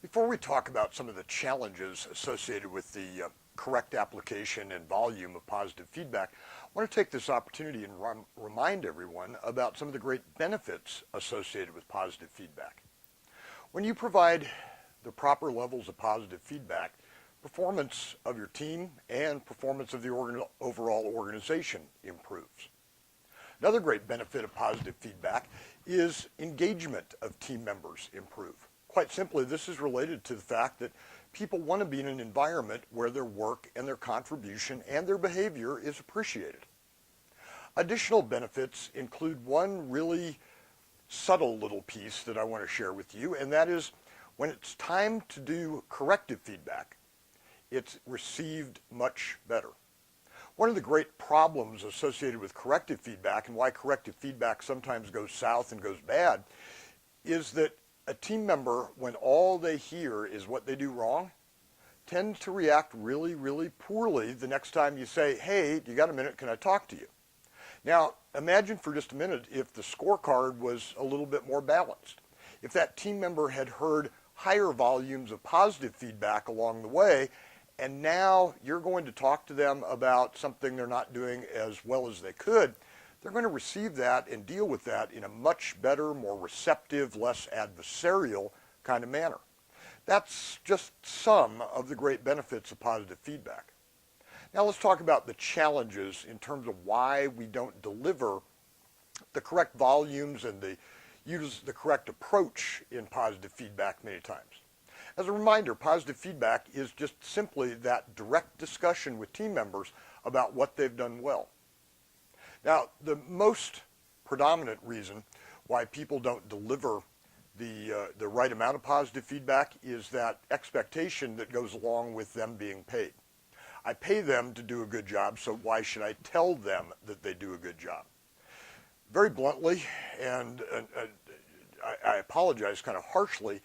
Before we talk about some of the challenges associated with the correct application and volume of positive feedback, I want to take this opportunity and remind everyone about some of the great benefits associated with positive feedback. When you provide the proper levels of positive feedback, performance of your team and performance of the overall organization improves. Another great benefit of positive feedback is engagement of team members improve. Quite simply, this is related to the fact that people want to be in an environment where their work and their contribution and their behavior is appreciated. Additional benefits include one really subtle little piece that I want to share with you, and that is when it's time to do corrective feedback, it's received much better. One of the great problems associated with corrective feedback and why corrective feedback sometimes goes south and goes bad is that a team member, when all they hear is what they do wrong, tends to react really, really poorly the next time you say, hey, you got a minute, can I talk to you? Now, imagine for just a minute if the scorecard was a little bit more balanced. If that team member had heard higher volumes of positive feedback along the way, and now you're going to talk to them about something they're not doing as well as they could, they're going to receive that and deal with that in a much better, more receptive, less adversarial kind of manner. That's just some of the great benefits of positive feedback. Now let's talk about the challenges in terms of why we don't deliver the correct volumes and use the correct approach in positive feedback many times. As a reminder, positive feedback is just simply that direct discussion with team members about what they've done well. Now, the most predominant reason why people don't deliver the right amount of positive feedback is that expectation that goes along with them being paid. I pay them to do a good job, so why should I tell them that they do a good job? Very bluntly, and I apologize kind of harshly,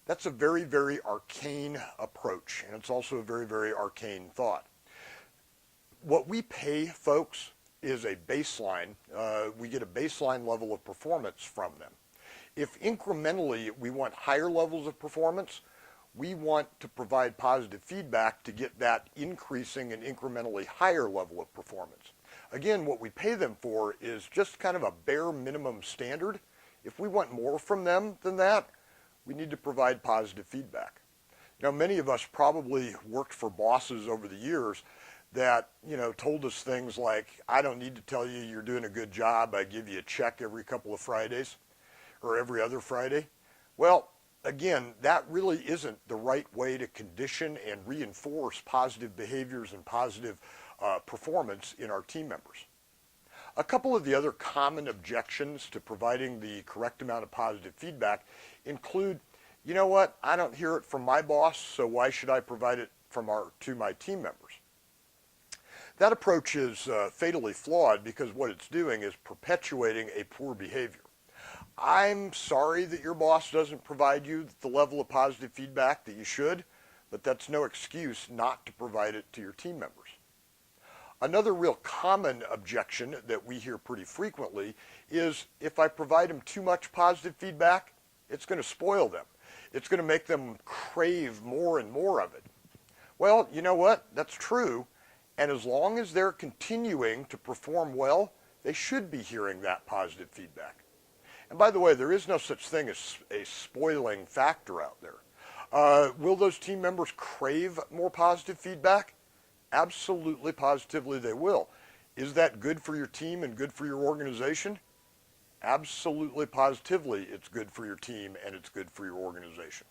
that's a very, very arcane approach, and it's also a very, very arcane thought. What we pay folks is a baseline. We get a baseline level of performance from them. If incrementally we want higher levels of performance, we want to provide positive feedback to get that increasing and incrementally higher level of performance. Again, what we pay them for is just kind of a bare minimum standard. If we want more from them than that, we need to provide positive feedback. Now, many of us probably worked for bosses over the years that, told us things like, I don't need to tell you you're doing a good job. I give you a check every couple of Fridays or every other Friday. Well, again, that really isn't the right way to condition and reinforce positive behaviors and positive performance in our team members. A couple of the other common objections to providing the correct amount of positive feedback include, you know what, I don't hear it from my boss, so why should I provide it to my team members? That approach is fatally flawed because what it's doing is perpetuating a poor behavior. I'm sorry that your boss doesn't provide you the level of positive feedback that you should, but that's no excuse not to provide it to your team members. Another real common objection that we hear pretty frequently is if I provide them too much positive feedback, it's going to spoil them. It's going to make them crave more and more of it. Well, you know what? That's true. And as long as they're continuing to perform well, they should be hearing that positive feedback. And by the way, there is no such thing as a spoiling factor out there. Will those team members crave more positive feedback? Absolutely, positively they will. Is that good for your team and good for your organization? Absolutely, positively it's good for your team and it's good for your organization.